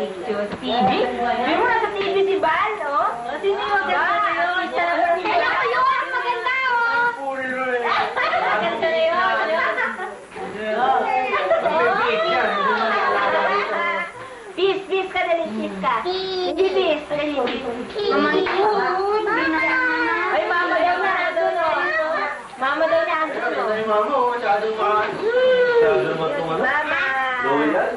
picture. TV? Hindi mo nasa TV si Val, oh? Sino yung maganda na yun? Ayoko yun! Maganda, oh! Maganda na yun! Peace ka, dali, peace ka. Hindi peace, dali. Ay, mama daw na doon, oh. Mama daw na doon, oh. Ay, mama, masyadong matuman. Mama! Loyal?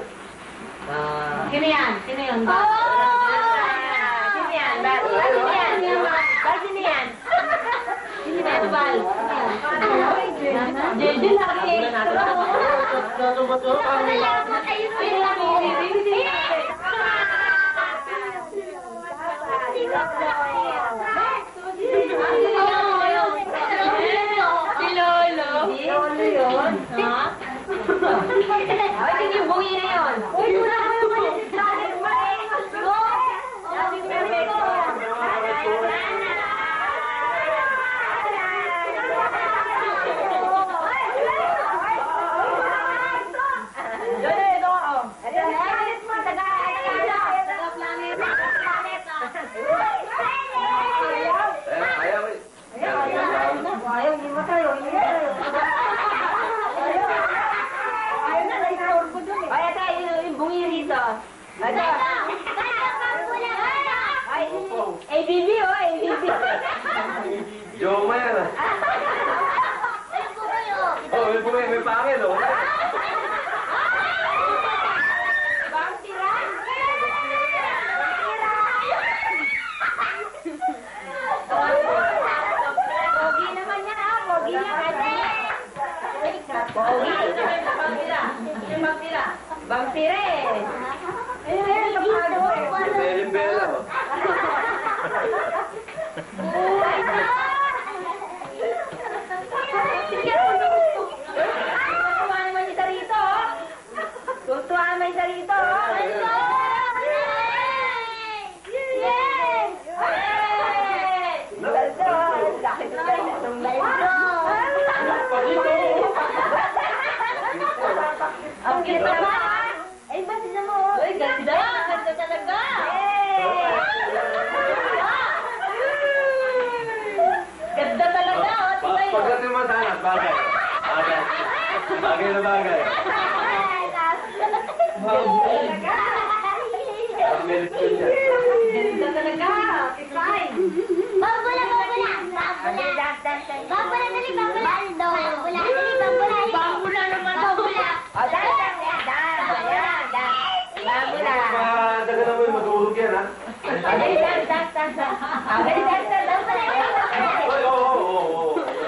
Sino yan? Sino yan? Sino yan? Sino yan? Sino yan? Sino yan? Bal? Jeje lagi extra. Ano ba ito? Si Lolo. Lolo yun? Ha? Ay, sige, bungi na yun. Uy, wala ko yung malisalit mo eh. Go! Sabi ko na ko. ABB, oh, ABB. Joma yan, ah. Oh, may pangil, oh. Bang tira? Pogi naman yan, ah. Pogi naman yan. Pogi. Bang tira. Bang tira, eh. Belimbela, oh. Tuwa naman yung sarito, oh. Tuwa naman yung sarito, oh. Ang kita mo, ay, ba't sila mo? Uy, ganda! Ganda talaga! Ganda talaga, oh! Pagdating mo sana, bagay. Bagay na bagay. Ganda talaga! Kisay! Babula! Babula, dali, babula! Babula, dali, babula! Bambula naman! Bambula! O, dan! Bambula! Daga naman, mag-uulog yan, ha? Dan!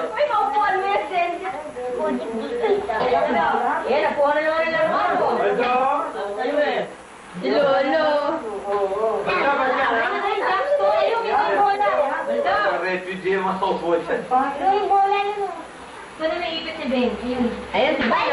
Uy, maupuan mo yan, Jen! Yan, napuha na naman ang laro ko. Ito? Si Lolo! Basta, refugee yung mga softball yan. Yung bola nyo. Saan na naipit si Ben? Ayun. Ayun, si Ben!